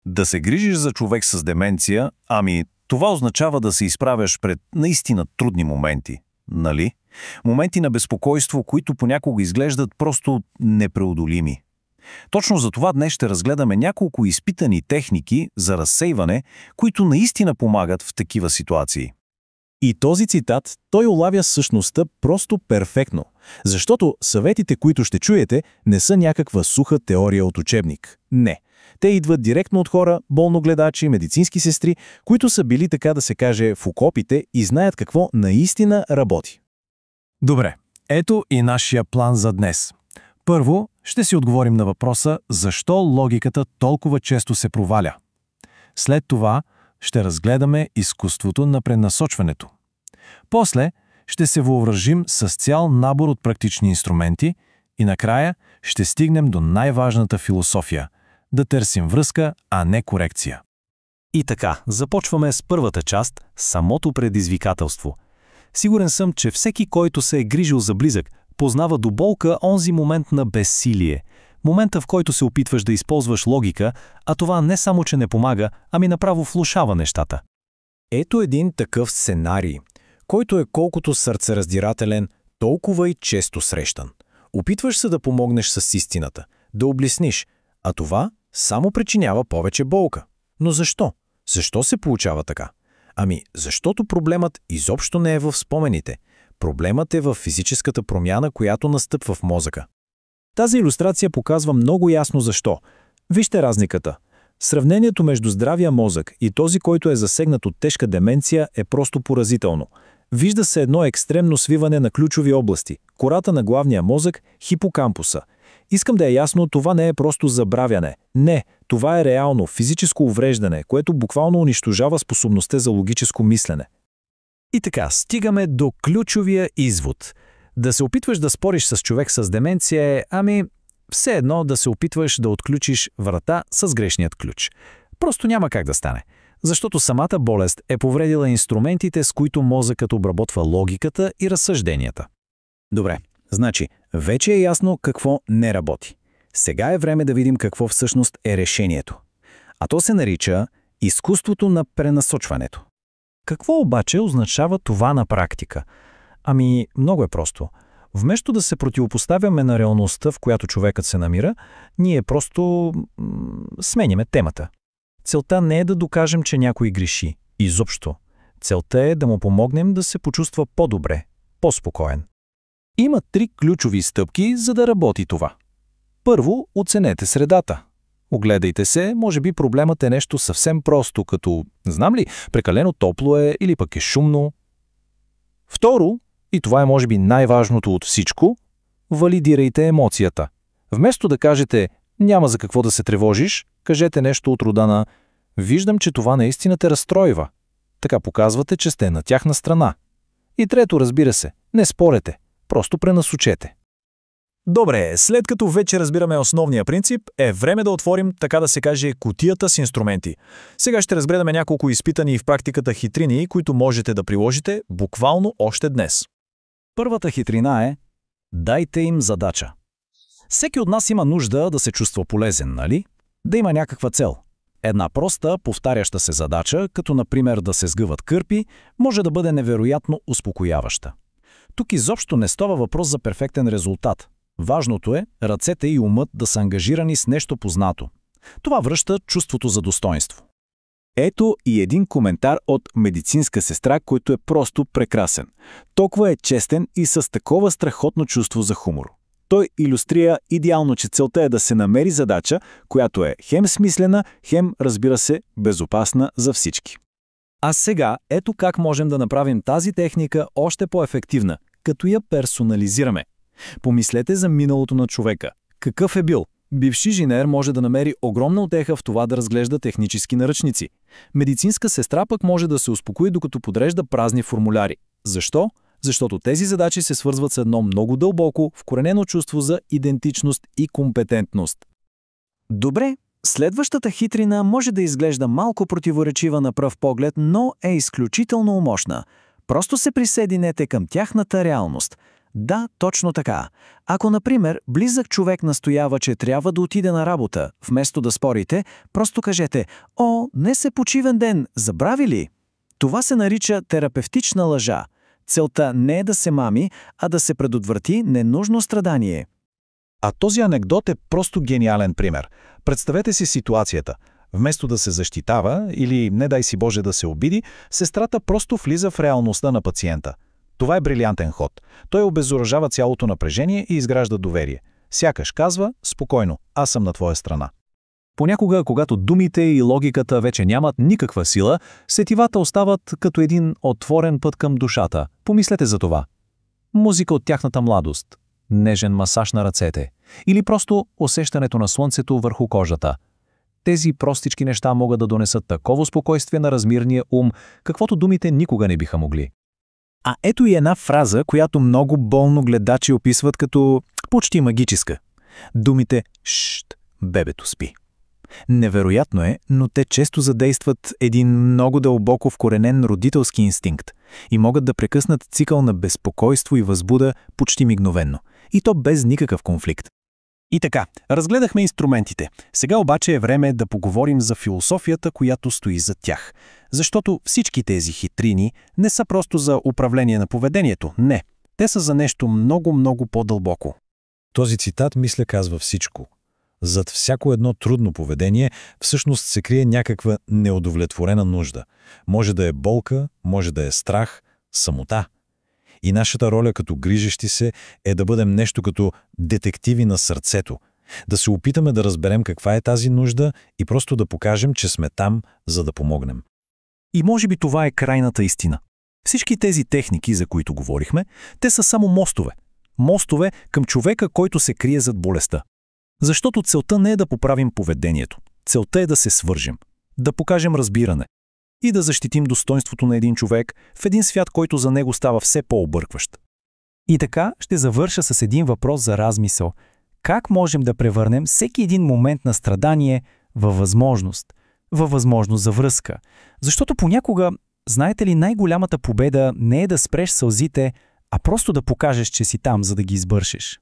Да се грижиш за човек с деменция, това означава да се изправяш пред наистина трудни моменти, нали? Моменти на безпокойство, които понякога изглеждат просто непреодолими. Точно за това днес ще разгледаме няколко изпитани техники за разсейване, които наистина помагат в такива ситуации. И този цитат, той улавя същността просто перфектно, защото съветите, които ще чуете, не са някаква суха теория от учебник. Не. Те идват директно от хора, болногледачи, медицински сестри, които са били, така да се каже, в окопите и знаят какво наистина работи. Добре, ето и нашия план за днес. Първо, ще си отговорим на въпроса защо логиката толкова често се проваля. След това ще разгледаме изкуството на пренасочването. После ще се въоръжим с цял набор от практични инструменти и накрая ще стигнем до най-важната философия – да търсим връзка, а не корекция. И така, започваме с първата част – самото предизвикателство. Сигурен съм, че всеки, който се е грижил за близък, познава до болка онзи момент на безсилие. Момента, в който се опитваш да използваш логика, а това не само, че не помага, ами направо влошава нещата. Ето един такъв сценарий, който е колкото сърцераздирателен, толкова и често срещан. Опитваш се да помогнеш с истината, да облесниш, а това само причинява повече болка. Но защо? Защо се получава така? Защото проблемът изобщо не е в спомените. Проблемът е в физическата промяна, която настъпва в мозъка. Тази илюстрация показва много ясно защо. Вижте разликата. Сравнението между здравия мозък и този, който е засегнат от тежка деменция, е просто поразително. Вижда се едно екстремно свиване на ключови области – кората на главния мозък, хипокампуса. Искам да е ясно, това не е просто забравяне. Не, това е реално физическо увреждане, което буквално унищожава способността за логическо мислене. И така, стигаме до ключовия извод. Да се опитваш да спориш с човек с деменция е, все едно да се опитваш да отключиш врата с грешният ключ. Просто няма как да стане. Защото самата болест е повредила инструментите, с които мозъкът обработва логиката и разсъжденията. Добре, значи, вече е ясно какво не работи. Сега е време да видим какво всъщност е решението. А то се нарича изкуството на пренасочването. Какво обаче означава това на практика? Много е просто. Вместо да се противопоставяме на реалността, в която човекът се намира, ние просто сменяме темата. Целта не е да докажем, че някой греши. Изобщо. Целта е да му помогнем да се почувства по-добре, по-спокоен. Има 3 ключови стъпки, за да работи това. Първо, оценете средата. Огледайте се, може би проблемът е нещо съвсем просто, като, прекалено топло е или пък е шумно. Второ, и това е може би най-важното от всичко, валидирайте емоцията. Вместо да кажете «няма за какво да се тревожиш», кажете нещо от рода на «виждам, че това наистина те разстройва». Така показвате, че сте на тяхна страна. И трето, разбира се, не спорете, просто пренасочете. Добре, след като вече разбираме основния принцип, е време да отворим, така да се каже, кутията с инструменти. Сега ще разгледаме няколко изпитани в практиката хитрини, които можете да приложите буквално още днес. Първата хитрина е дайте им задача. Всеки от нас има нужда да се чувства полезен, нали? Да има някаква цел. Една проста, повтаряща се задача, като например да се сгъват кърпи, може да бъде невероятно успокояваща. Тук изобщо не става въпрос за перфектен резултат. Важното е ръцете и умът да са ангажирани с нещо познато. Това връща чувството за достоинство. Ето и един коментар от медицинска сестра, който е просто прекрасен. Толкова е честен и с такова страхотно чувство за хумор. Той илюстрира идеално, че целта е да се намери задача, която е хем смислена, хем, разбира се, безопасна за всички. А сега ето как можем да направим тази техника още по-ефективна, като я персонализираме. Помислете за миналото на човека. Какъв е бил? Бивши инженер може да намери огромна утеха в това да разглежда технически наръчници. Медицинска сестра пък може да се успокои, докато подрежда празни формуляри. Защо? Защото тези задачи се свързват с едно много дълбоко, вкоренено чувство за идентичност и компетентност. Добре, следващата хитрина може да изглежда малко противоречива на пръв поглед, но е изключително мощна. Просто се присъединете към тяхната реалност. Да, точно така. Ако, например, близък човек настоява, че трябва да отиде на работа, вместо да спорите, просто кажете: «О, днес е почивен ден, забрави ли?» Това се нарича терапевтична лъжа. Целта не е да се мами, а да се предотврати ненужно страдание. А този анекдот е просто гениален пример. Представете си ситуацията. Вместо да се защитава или, не дай си Боже, да се обиди, сестрата просто влиза в реалността на пациента. Това е брилянтен ход. Той обезоръжава цялото напрежение и изгражда доверие. Сякаш казва: спокойно, аз съм на твоя страна. Понякога, когато думите и логиката вече нямат никаква сила, сетивата остават като един отворен път към душата. Помислете за това. Музика от тяхната младост, нежен масаж на ръцете или просто усещането на слънцето върху кожата. Тези простички неща могат да донесат такова спокойствие на размирния ум, каквото думите никога не биха могли. А ето и една фраза, която много болно гледачи описват като почти магическа. Думите «Шшт, бебето спи». Невероятно е, но те често задействат един много дълбоко вкоренен родителски инстинкт и могат да прекъснат цикъл на безпокойство и възбуда почти мигновенно. И то без никакъв конфликт. И така, разгледахме инструментите. Сега обаче е време да поговорим за философията, която стои зад тях. Защото всички тези хитрини не са просто за управление на поведението. Не, те са за нещо много по-дълбоко. Този цитат, мисля, казва всичко. Зад всяко едно трудно поведение всъщност се крие някаква неудовлетворена нужда. Може да е болка, може да е страх, самота. И нашата роля като грижещи се е да бъдем нещо като детективи на сърцето. Да се опитаме да разберем каква е тази нужда и просто да покажем, че сме там, за да помогнем. И може би това е крайната истина. Всички тези техники, за които говорихме, те са само мостове. Мостове към човека, който се крие зад болестта. Защото целта не е да поправим поведението. Целта е да се свържем, да покажем разбиране и да защитим достойнството на един човек в един свят, който за него става все по-объркващ. И така ще завърша с един въпрос за размисъл. Как можем да превърнем всеки един момент на страдание във възможност за връзка? Защото понякога, знаете ли, най-голямата победа не е да спреш сълзите, а просто да покажеш, че си там, за да ги избършиш.